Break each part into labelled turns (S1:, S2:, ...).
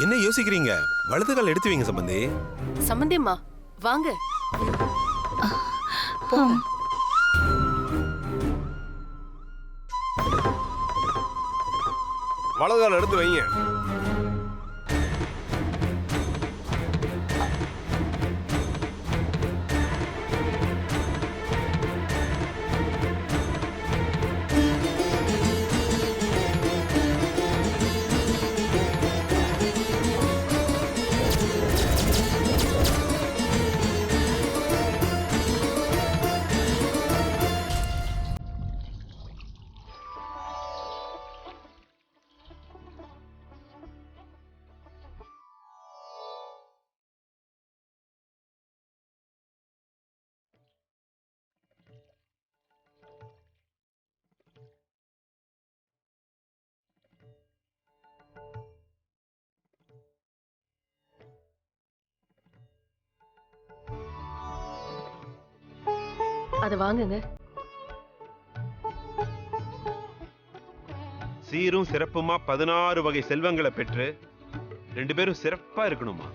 S1: என்ன யோசிக்கிறீங்க? வலது கால் எடுத்து வைங்க சம்பந்தி.
S2: சம்பந்தியம்மா வாங்க.
S3: வலது கால் எடுத்து வைங்க.
S2: அத வாங்குங்க.
S1: சீரும் சிறப்புமா 16 வகை செல்வங்களை பெற்று 2 பேரும் சிறப்பா இருக்கணுமா?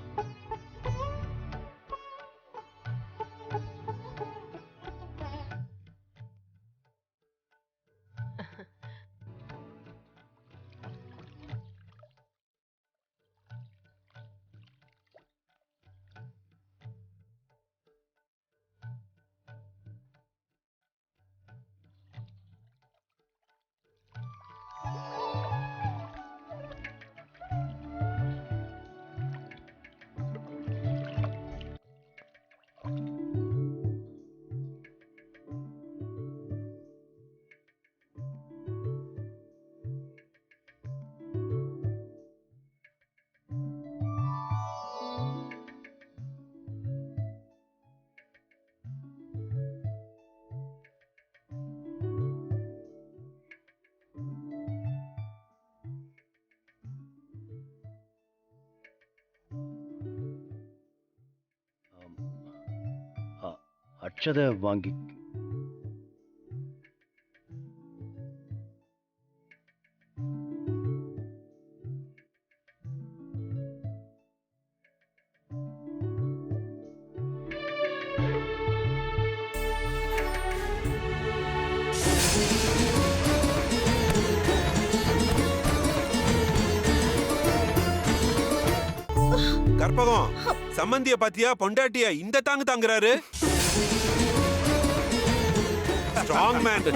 S4: அட்சதை வாங்கி
S1: கற்பகம், சம்பந்திய பாத்தியா? பொண்டாட்டியா இந்த தாங்கு தாங்குறாரு. Strong man.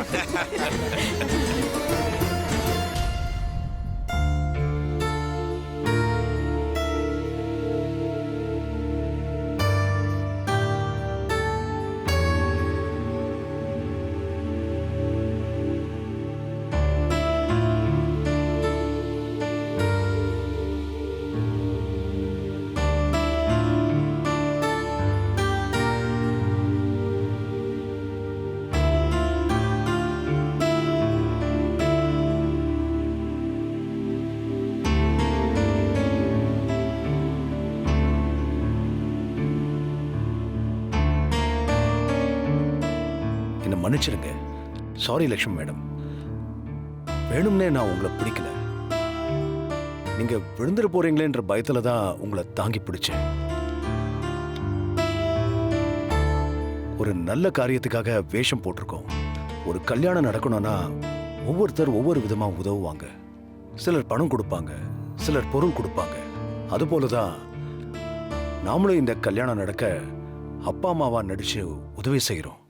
S4: மன்னிச்சிருங்க. Sorry Lakshmi madam. வேணும்னே நான் உங்களை பிடிக்கல. நீங்க விழுந்துட போறீங்களேன்ற பயத்துல தான் உங்களை தாங்கி பிடிச்சேன். ஒரு நல்ல காரியத்துக்காக வேஷம் போட்டிருக்கோம். ஒரு கல்யாணம் நடக்கணும்னா ஒவ்வொருத்தர் ஒவ்வொரு விதமா உதவுவாங்க. சிலர் பணம் கொடுப்பாங்க, சிலர் பொருள் கொடுப்பாங்க. அதுபோலதான் நாமளும் இந்த கல்யாணம் நடக்க அப்பா அம்மாவா நடிச்சு உதவி செய்யறோம்.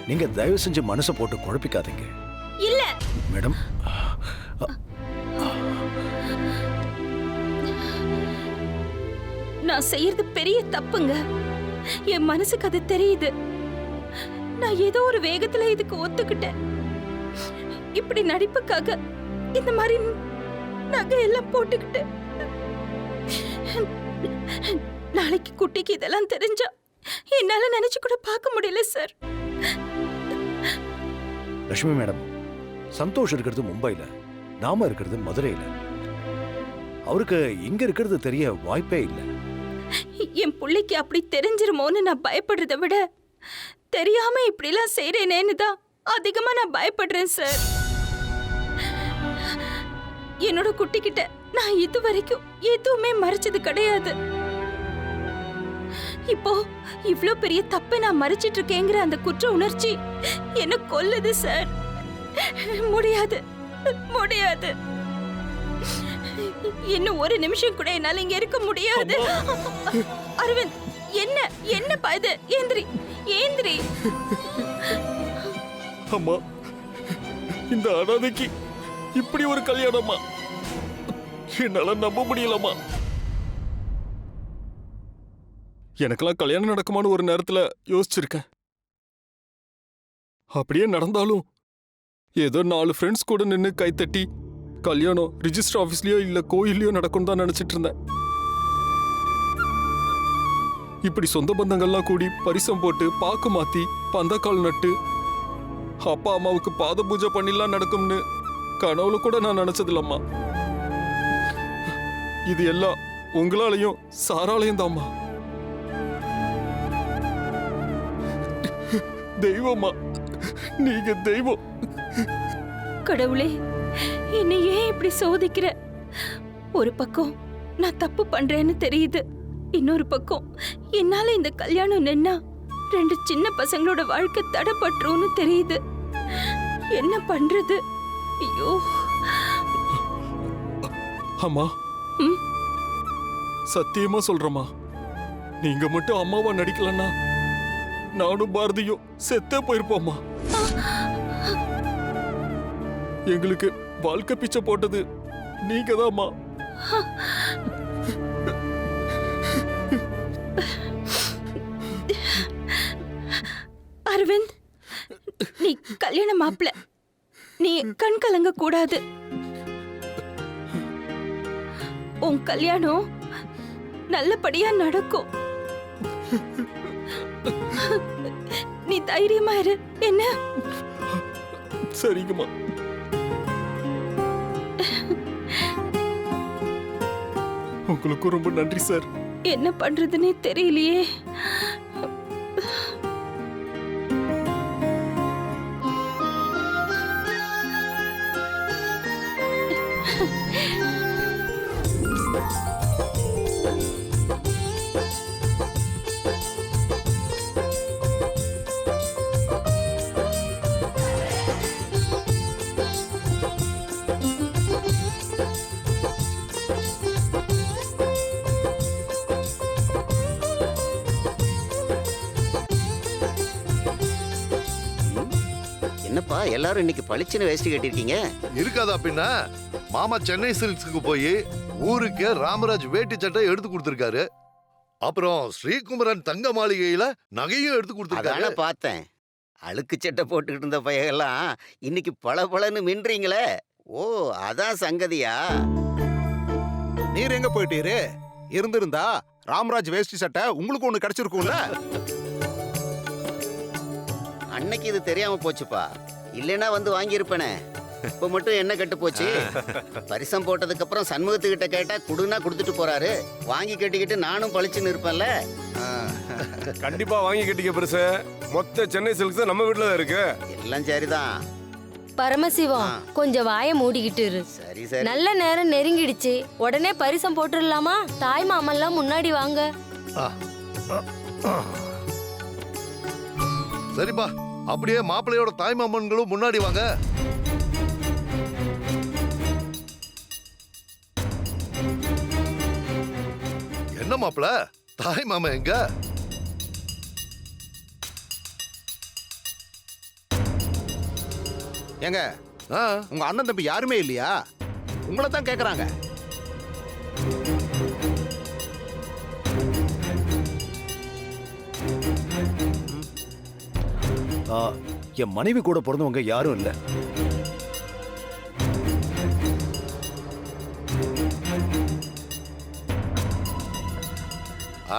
S4: நீங்க தயவு செஞ்சு மனசை போட்டு குழப்பிக்காதீங்க.
S5: இல்ல
S4: மேடம்,
S5: நான் செய்யறது பெரிய தப்புங்க. என் மனசுக்கு அது தெரியுது. நான் ஏதோ ஒரு வேகத்துல இதுக்கு ஒத்துக்கிட்டேன். இப்படி நடிப்புக்காக இந்த மாதிரி நகையெல்லாம் போட்டுக்கிட்டு நாளைக்கு குட்டிக்கு இதெல்லாம் தெரிஞ்சா என்னால நினைச்சு கூட பார்க்க முடியல சார்.
S4: லட்சுமி மேடம், சந்தோஷ் இருக்கிறது மும்பைல, நாம இருக்கிறது மதுரையில. அவருக்கு இங்க இருக்கிறது தெரிய வாய்ப்பே இல்லை.
S5: என் பிள்ளைக்கு அப்படி தெரிஞ்சிருமோன்னு நான் பயப்படுறதை விட தெரியாம இப்படிலாம் செய்றேனேன்னு தான் அதிகமா நான் பயப்படுறேன் சார். என்னோட குட்டிக்கிட்ட நான் இது வரைக்கும் எதுவுமே மறைச்சது கிடையாது. இப்போ இவ்ளோ பெரிய தப்பை நான் மறைச்சிட்டு இருக்கேங்கிற அந்த குற்ற உணர்ச்சி என்ன கொல்லுது சார். முடியாது, முடியாது. இன்னும் ஒரு நிமிஷம் கூட என்னால இங்க இருக்க முடியாது. அரவிந்த், என்ன என்னப்பா இது? ஏந்திரி, ஏந்திரி.
S3: அம்மா, இந்த அனாதைக்கு இப்படி ஒரு கல்யாணமா? என்னால நம்ப முடியலம்மா. எனக்கெல்லாம் கல்யாணம் நடக்குமான்னு ஒரு நேரத்துல யோசிச்சிருக்கேன். அப்படியே நடந்தாலும் ஏதோ 4 ஃப்ரெண்ட்ஸ் கூட நின்று கைத்தட்டி கல்யாணம் ரிஜிஸ்டர் ஆஃபீஸ்லயோ இல்ல கோயிலையோ நடக்கும் தான் நினைச்சிட்டு இருந்தேன். இப்படி சொந்த பந்தங்கள்லாம் கூடி பரிசம் போட்டு பாக்கு மாத்தி பந்தக்கால் நட்டு அப்பா அம்மாவுக்கு பாத பூஜை பண்ணிலாம் நடக்கும்னு கனவுல கூட நான் நினைச்சதில்லம்மா. இது எல்லாம் உங்களாலையும் சாராலையும் தாம்மா. தெய்வம்மா, நீங்க தெய்வம்.
S5: கடவுளே, என்னை ஏன் இப்படி சோதிக்கிற? ஒரு பக்கம் நான் தப்பு பண்றேன்னு தெரியுது, இன்னொரு பக்கம் என்னால இந்த கல்யாணம் நின்னா 2 சின்ன பசங்களோட வாழ்க்கை தடைப்பட்டுரும்னு தெரியுது. என்ன பண்றது? ஐயோ
S3: அம்மா,
S5: ம்?
S3: சத்தியமா சொல்றேம்மா, நீங்க மட்டும் அம்மாவா நடிக்கலன்னா நானும் பாரதியும் செத்தே போயிருப்போம்மா. எங்களுக்கு வாழ்க்கை பிச்சை போட்டது நீங்க தான்மா.
S5: அரவிந்த், நீ கல்யாண மாப்பிள்ள, நீ கண் கலங்க கூடாது. உன் கல்யாணம் நல்லபடியா நடக்கும். நீ தைரியமா இரு. என்ன?
S3: சரிங்கம்மா. உங்களுக்கு ரொம்ப நன்றி சார்.
S5: என்ன பண்றதுன்னே தெரியலையே.
S6: என்னப்பா எல்லாரும் இன்னைக்கு பளிச்சுன்னு வேஷ்டி கட்டிருக்கீங்க?
S7: இருக்காதா பின்ன? மாமா சென்னை சில்க்ஸுக்கு போய் ஊருக்கு ராமராஜ் வேட்டி சட்டை எடுத்து கொடுத்திருக்காரு. அப்புறம் ஸ்ரீகுமரன் தங்க மாளிகையில நகையும் எடுத்து கொடுத்திருக்காரு.
S6: அதான பார்த்தேன். அழுக்கு சட்டை போட்டுக்கிட்டு இருந்த பையெல்லாம் இன்னைக்கு பளபளன்னு மின்றீங்களே. ஓ, அதான் சங்கதியா?
S8: நீர் எங்க போயிட்டீரு? இருந்திருந்தா ராமராஜ் வேஷ்டி சட்டை உங்களுக்கு ஒண்ணு கிடைச்சிருக்கும்ல.
S6: அன்னைக்கு இது தெரியாம போச்சுப்பா, இல்லைன்னா வந்து வாங்கியிருப்பேனே. இப்ப மட்டும் என்ன கட்டு போச்சு? பரிசம் போட்டதுக்கு அப்புறம் சண்முகத்துக்கிட்ட கேட்டா குடுனா கொடுத்துட்டு போறாரு. வாங்கி கட்டிக்கிட்டு நானும் பளிச்சுன்னு இருப்பேன்ல.
S9: கண்டிப்பா வாங்கி கட்டிக்க பெருசு. மொத்த சென்னை சில்க்ஸ் நம்ம வீட்டுல தான் இருக்கு.
S6: எல்லாம் சரிதான்.
S10: பரமசிவம், கொஞ்சம் வாய மூடிக்கிட்டு இரு.
S6: சரி சரி.
S10: நல்ல நேரம் நெருங்கிடுச்சு, உடனே பரிசம் போட்டுடலாமா? தாய் மாமன்லாம் முன்னாடி வாங்க.
S7: சரிப்பா, அப்படியே மாப்பிள்ளையோட தாய் மாமன்களும் முன்னாடி வாங்க. என்ன மாப்பிள்ள, தாய் மாமா எங்க?
S8: ஏங்க, உங்க அண்ணன் தம்பி யாருமே இல்லையா? உங்களை தான் கேக்குறாங்க.
S4: என் மனைவி கூட பிறந்தவங்க யாரும் இல்ல.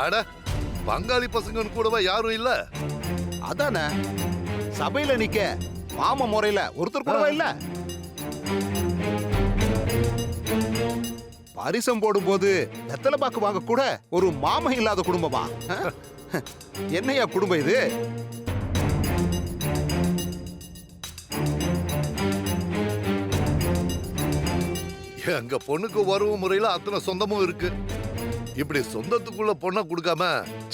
S7: ஆட, பங்காளி பசங்கன்னு கூடவா யாரும் இல்ல?
S8: அதானே, சபையில நிக்க மாமா முறையில ஒருத்தர் கூடவா இல்ல? பரிசம் போடும்போது வெத்தலை பாக்கு வாங்க கூட ஒரு மாமன் இல்லாத குடும்பமா? என்னையா குடும்பம் இது?
S7: எங்க பொண்ணுக்கு உறவு முறையில அத்தனை சொந்தமும் இருக்கு. இப்படி சொந்தத்துக்குள்ள பொண்ணை கொடுக்காம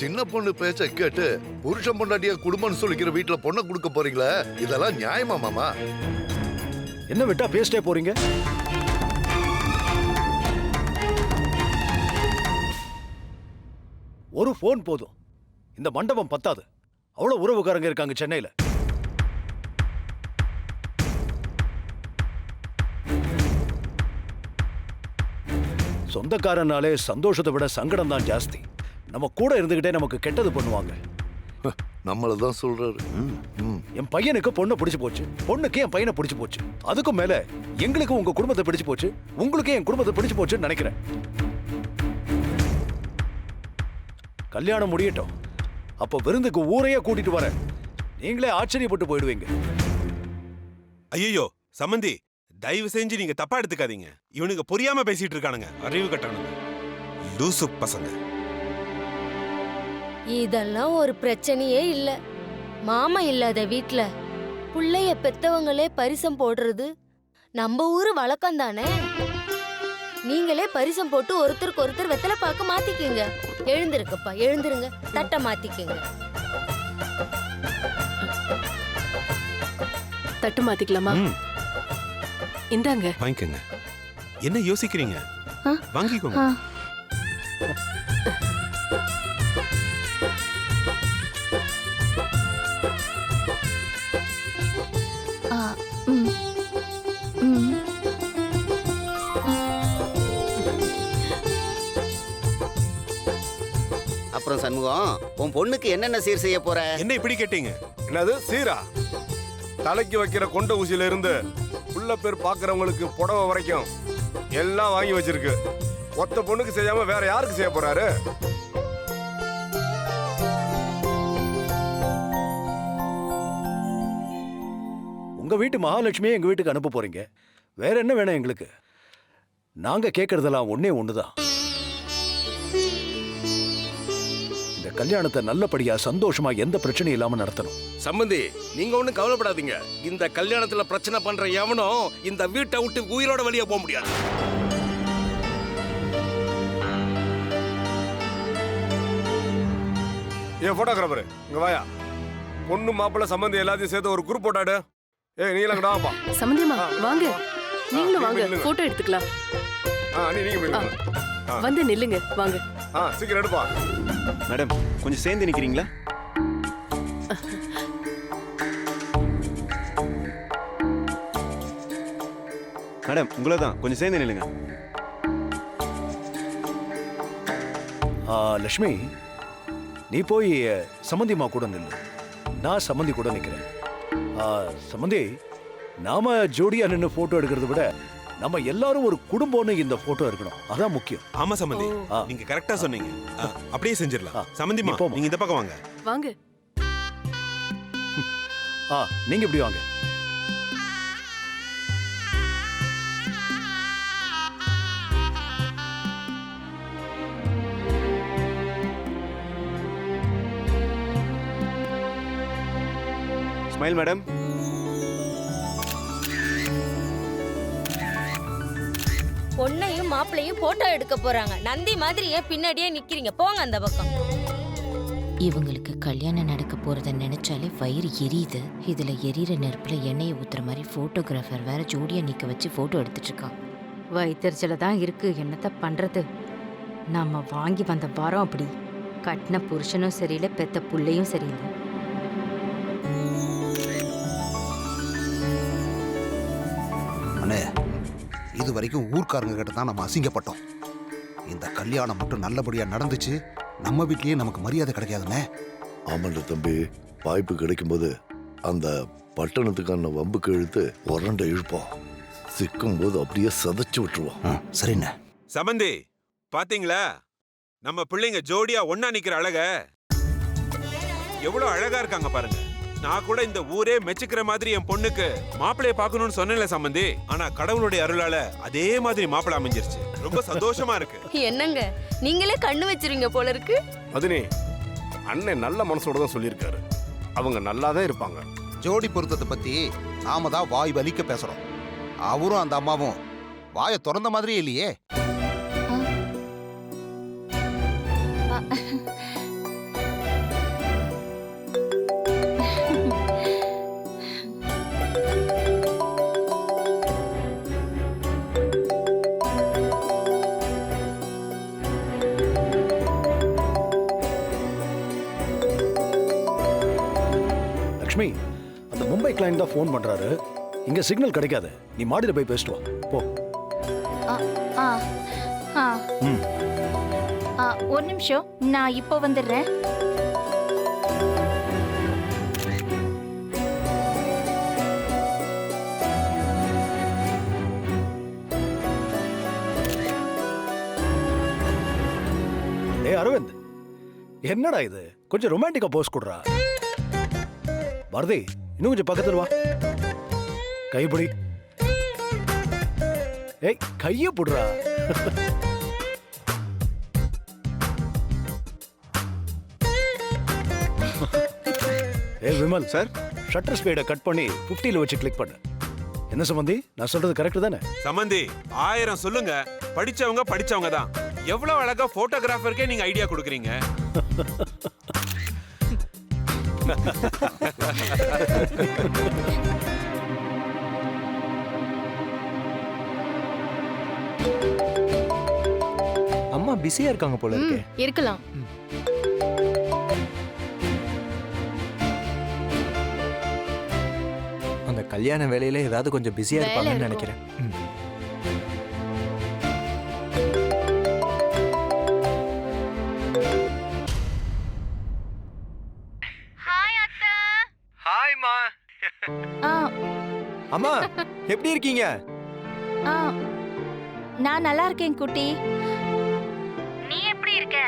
S7: சின்ன பொண்ணு பேச்ச கேட்டு புருஷன் பொண்டாட்டிய குடும்பம்னு சொல்லிக்கிற வீட்டுல பொண்ணை கொடுக்க போறீங்களே, இதெல்லாம் நியாயமா மாமா?
S4: என்ன விட்டா பேசிட்டே போறீங்க? ஒரு போன் போதும், இந்த மண்டபம் பத்தாது. அவ்வளவு உறவுக்காரங்க இருக்காங்க சென்னையில. சொந்தக்காரனாலே சந்தோஷத்தை விட சங்கடம் தான் ஜாஸ்தி. நம்ம கூட இருந்துகிட்டே நமக்கு கெட்டது பண்ணுவாங்க.
S7: நம்மளதான் சொல்றாரு.
S4: என் பையனுக்கு பொண்ணை பிடிச்சு போச்சு, பொண்ணுக்கு என் பையனை பிடிச்சு போச்சு. அதுக்கும் மேல எங்களுக்கு உங்க குடும்பத்தை பிடிச்சு போச்சு, உங்களுக்கு என் குடும்பத்தை பிடிச்சு போச்சுன்னு நினைக்கிறேன். கல்யாணம் முடியட்டும், அப்ப விருந்துக்கு ஊரையே கூட்டிட்டு வரேன். நீங்களே ஆச்சரியப்பட்டு போயிடுவீங்க.
S1: ஐயோ சம்பந்தி, தயவு செஞ்சு நீங்க தப்பா எடுத்துக்காதீங்க. இவனுக்கு புரியாம பேசிட்டு இருக்கானுங்க, அறிவு கட்டணுங்க, லூசு பசங்க.
S10: இதெல்லாம் ஒரு பிரச்சனையே இல்ல. மாமா இல்லாத வீட்ல புள்ளைய பெத்தவங்களே பரிசம் போடுறது நம்ம ஊரு வழக்கம் தானே. நீங்களே பரிசம் போட்டு ஒருத்தருக்கு ஒருத்தர் வெத்தலை பாக்க மாத்திக்கீங்க. எழுந்திருக்கப்பா, எழுந்திருங்க, தட்டை மாத்திக்கீங்க.
S2: தட்டு மாத்திக்கலாமா? இந்தாங்க.
S1: வாங்கிக்கோங்க. என்ன யோசிக்கிறீங்க? வாங்கிக்கோங்க.
S6: அப்புறம் சண்முகம், உன் பொண்ணுக்கு என்னென்ன சீர் செய்ய போற?
S1: என்ன இப்படி கேட்டீங்க?
S9: என்னது சீரா? தலைக்கு வைக்கிற கொண்ட ஊசியில இருந்து உள்ள பேர் பாக்குறவங்களுக்கு புடவை வரைக்கும் எல்லாம் வாங்கி வச்சிருக்கு. ஒத்த பொண்ணுக்கு செய்யாம வேற யாருக்கு செய்ய போறாரு?
S4: உங்க வீட்டு மகாலட்சுமியை எங்க வீட்டுக்கு அனுப்ப போறீங்க. வேற என்ன வேணும் எங்களுக்கு? நாங்க கேட்கறதெல்லாம் ஒன்னே ஒண்ணுதான். இந்த கல்யாணத்தை நல்லபடியா சந்தோஷமா எந்த பிரச்சனையும் இல்லாம நடத்தணும்.
S11: சம்பந்தி, நீங்க ஒண்ணும் கவலைப்படாதீங்க. இந்த கல்யாணத்துல பிரச்சனை பண்ற எவனும் இந்த வீட்டை விட்டு உயிரோட வெளியே போக முடியாது.
S9: ஏன் போட்டோகிராஃபர் இங்க வாயா. பொண்ணு மாப்பிள்ள சம்பந்தி எல்லாத்தையும் சேர்த்து ஒரு குரூப் போட்டாடு. ஏய் நீ எல்லாம் வாப்பா.
S2: சம்பந்தியம்மா வாங்க, நீங்களும் வாங்க, போட்டோ எடுத்துக்கலாம்.
S9: நீங்க
S2: வந்து நில்லுங்க, வாங்க.
S9: சீக்கிரம் எடுப்பா.
S12: மேடம் கொஞ்சம் சேர்ந்து நிக்கிறீங்களா? மேடம் உங்களை தான், கொஞ்சம் சேர்ந்து நில்லுங்க.
S4: லட்சுமி, நீ போய் சம்மந்திமா கூட நில்லு. நான் சம்மந்தி கூட நிக்கிறேன். சம்மந்தி, நாம ஜோடியா நின்று போட்டோ எடுக்கிறத விட நம்ம எல்லாரும் ஒரு குடும்பம்னு இந்த போட்டோ இருக்கணும், அதான் முக்கியம்.
S1: ஆமா சம்பந்தி, நீங்க கரெக்டா சொன்னீங்க. அப்படியே செஞ்சிடலாம். சம்பந்திமா நீங்க இந்த பக்கம் வாங்க.
S2: வாங்க.
S4: நீங்க இப்படி வாங்க.
S12: Smile madam.
S10: பொண்ணையும் மாப்பிள்ளையும் போட்டோ எடுக்க போறாங்க. நந்தி மாதிரி ஏன் பின்னாடியே நிக்கிறீங்க? போங்க அந்த பக்கம்.
S13: இவங்களுக்கு கல்யாணம் நடக்க போறத நினைச்சாலே வயிறு எரியுது. இதுல எரியிற நெருப்புல எண்ணெயை ஊத்துற மாதிரி போட்டோகிராஃபர் வேற ஜோடியா நிக்க வச்சு போட்டோ எடுத்துட்டு இருக்கான்.
S14: வயிற்றுச்சல தான் இருக்கு, என்னத்த பண்றது? நம்ம வாங்கி வந்த வாரம் அப்படி. கட்டின புருஷனும் சரியில்லை, பெத்த புள்ளையும் சரியில்லை.
S8: அண்ணே, இது வரைக்கும் ஊர்க்காரங்க கிட்ட தான் நம்ம அசிங்கப்பட்டோம். இந்த கல்யாணம் மட்டும் நல்லபடியா நடந்துச்சு, நம்ம வீட்லயே நமக்கு மரியாதை கிடைக்காதுண்ணே.
S7: ஆமாண்ட தம்பி, வாய்ப்பு கிடைக்கும் போது அந்த பட்டணத்துக்கான வம்புக்கு இழுத்து உரண்ட இழுப்போம். சிக்கும் போது அப்படியே சதைச்சு விட்டுருவோம்.
S8: சரிண்ணே.
S1: சம்பந்தி பாத்தீங்களா, நம்ம பிள்ளைங்க ஜோடியா ஒன்னா நிக்கிற அழக எவ்வளவு அழகா இருக்காங்க பாருங்க. நான் கூட இந்த ஊரே மெச்சுக்கிற மாதிரி என் பொண்ணுக்கு மாப்பிள்ளைய பார்க்கணும்னு சொன்னேன்ல சம்பந்தி. ஆனா கடவுளுடைய அருளால அதே மாதிரி மாப்பிள்ளை அமைஞ்சிருச்சு. ரொம்ப சந்தோஷமா இருக்கு.
S10: என்னங்க நீங்களே கண்ணு வச்சிருங்க போல இருக்கு.
S9: அதுனே அண்ணன் நல்ல மனசோட தான் சொல்லியிருக்காரு. அவங்க நல்லா தான் இருப்பாங்க.
S8: ஜோடி பொருத்தத்தை பத்தி நாம தான் வாய் வலிக்க பேசுறோம். அவரும் அந்த அம்மாவும் வாயை திறந்த மாதிரியே இல்லையே.
S4: லக்ஷ்மி, அந்த மும்பை கிளைண்ட் தான் ஃபோன் பண்றாரு. இங்க சிக்னல் கிடைக்காது. நீ மாடியில் போய் பேசிட்டு வா. போ. ம்.
S5: ஒரு நிமிஷம், நான் இப்போ வந்துடுறேன்.
S4: டேய் அரவிந்த், என்னடா இது? கொஞ்சம் ரொமான்டிக்கா போஸ் கொடுறா. பாரதி, இன்னும் கொஞ்சம் பக்கத்துல வா. கைப்பிடி. ஏய், கைய புடுறா. ஏய் விமல்
S12: சார்,
S4: ஷட்டர் ஸ்பீடை கட் பண்ணி 50ல வச்சு கிளிக் பண்ணு. என்ன சம்பந்தி, நான் சொல்றது கரெக்ட் தானே?
S1: சம்பந்தி 1000 சொல்லுங்க, படிச்சவங்க தான். எவ்வளவு அழகா போட்டோகிராஃபருக்கே நீங்க ஐடியா கொடுக்குறீங்க.
S15: அம்மா பிஸியா இருக்காங்க போல இருக்கே.
S2: இருக்கலாம்.
S15: அந்த கல்யாண வேலையில ஏதாவது கொஞ்சம் பிஸியா இருப்பாங்கன்னு நினைக்கிறேன். ஹாய்மா. அம்மா எப்படி இருக்கீங்க?
S5: நான் நல்லா இருக்கேன் குட்டி. நீ எப்படி இருக்க?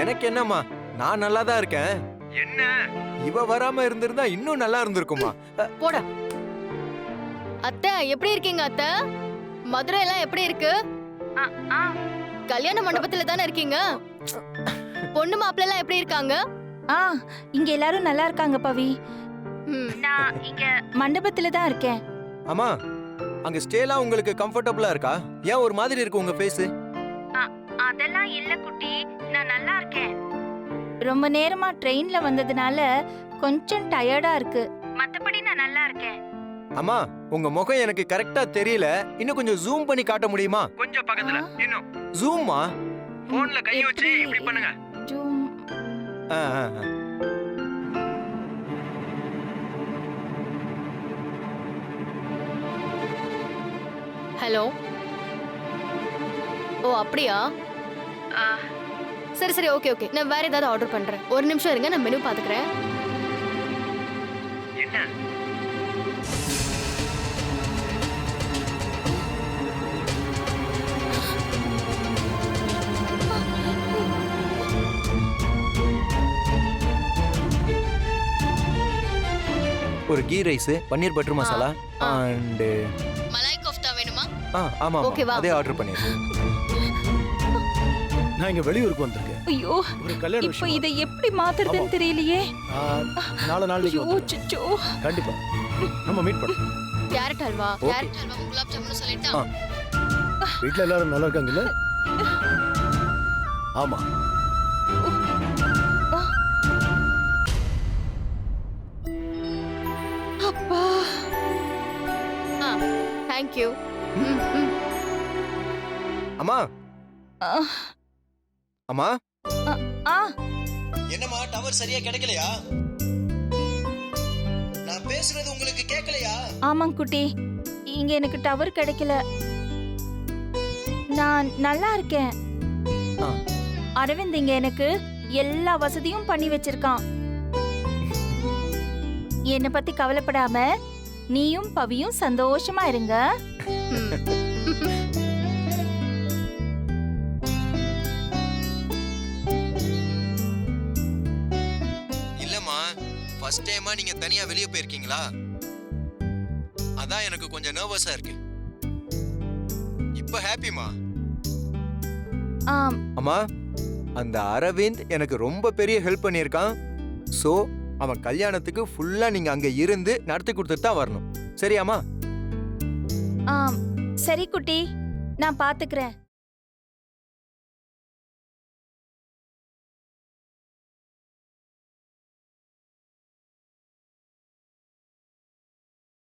S15: எனக்கு என்னம்மா, நான் நல்லா தான் இருக்கேன். என்ன இவ வராம இருந்திருந்தா இன்னும் நல்லா இருந்திருக்குமா.
S2: போடா. அத்தை எப்படி இருக்கீங்க அத்தை? மதுரை எல்லாம் எப்படி இருக்கு? கல்யாண மண்டபத்துல தானே இருக்கீங்க? பொண்ணு மாப்பிள்ளை எல்லாம் எப்படி இருக்காங்க?
S5: இங்க எல்லாரும் நல்லா இருக்காங்க பவி. நான் இங்க மண்டபத்துல தான் இருக்கேன்.
S15: அம்மா, அங்க ஸ்டேலாம் உங்களுக்கு கம்ஃபர்ட்டபிளா இருக்கா? ஏன் ஒரு மாதிரி இருக்கு உங்க ஃபேஸ்?
S5: அதெல்லாம் இல்ல குட்டி, நான் நல்லா இருக்கேன். ரொம்ப நேரமா ட்ரெயின்ல வந்ததுனால கொஞ்சம் டயர்டா இருக்கு. மத்தபடி நான் நல்லா இருக்கேன்.
S15: அம்மா, உங்க முகம் எனக்கு கரெக்ட்டா தெரியல. இன்னும் கொஞ்சம் ஜூம் பண்ணி காட்ட முடியுமா? கொஞ்சம் பக்கத்துல. இன்னும் ஜூம்மா. போன்ல கை வச்சு இப்படி பண்ணுங்க.
S5: ஜூம்.
S2: ஹலோ. ஓ அப்படியா? சரி சரி, ஓகே ஓகே. நான் வேற ஏதாவது ஆர்டர் பண்றேன். ஒரு நிமிஷம் இருங்க, நான் மெனு பாத்துக்கிறேன்.
S15: என்ன? ஒரு ghee rice, paneer butter masala and
S2: malai kofta வேணுமா?
S15: ஆமா
S2: ஓகேவா?
S15: அதே ஆர்டர் பண்ணிருக்கேன்.
S4: நான் இங்க வெளியூருக்கு வந்திருக்கேன்.
S5: ஐயோ,
S4: ஒரு கல்யாண
S5: இப்போ
S4: விஷயம்.
S5: இதை எப்படி மாத்துறதுன்னு தெரியலையே.
S4: நாளைக்கு
S5: ஐயோ, சிச்சோ.
S4: கண்டிப்பா நம்ம மீட் பண்ணலாம்.
S2: கேரட் ஹல்வா, கேரட் ஹல்வா, குலாப் ஜாமுன் சொல்லிட்டா?
S4: வீட்ல எல்லாரும் நல்லா இருக்காங்கல்ல? ஆமா.
S5: அப்பா.
S2: Thank you.
S15: அம்மா. அம்மா.
S16: என்னம்மா, டவர் சரியா கிடைக்கலையா? நான் பேசுறது உங்களுக்கு கேட்கலையா?
S5: ஆமாங்க குட்டி, இங்க எனக்கு டவர் கிடைக்கல. நான் நல்லா இருக்கேன். அரவிந்த் இங்க எனக்கு எல்லா வசதியும் பண்ணி வச்சிருக்கான். என்னை பத்தி கவலைப்படாம நீயும் பவியும் சந்தோஷமா இருங்க.
S15: இல்லம்மா, ஃபர்ஸ்ட் டைமா நீங்க தனியா வெளிய போயிருக்கீங்களா? அதான் எனக்கு கொஞ்சம் நர்வஸா இருக்கு. இப்போ ஹாப்பிமா? அம்மா, அந்த அரவிந்த் எனக்கு ரொம்ப பெரிய ஹெல்ப் பண்ணியிருக்கான். சோ அவன் கல்யாணத்துக்கு ஃபுல்லா நீங்க அங்க இருந்து நடத்தி கொடுத்துட்டு தான் வரணும். சரியாம்மா?
S5: சரி குட்டி, நான் பாத்துக்கிறேன்.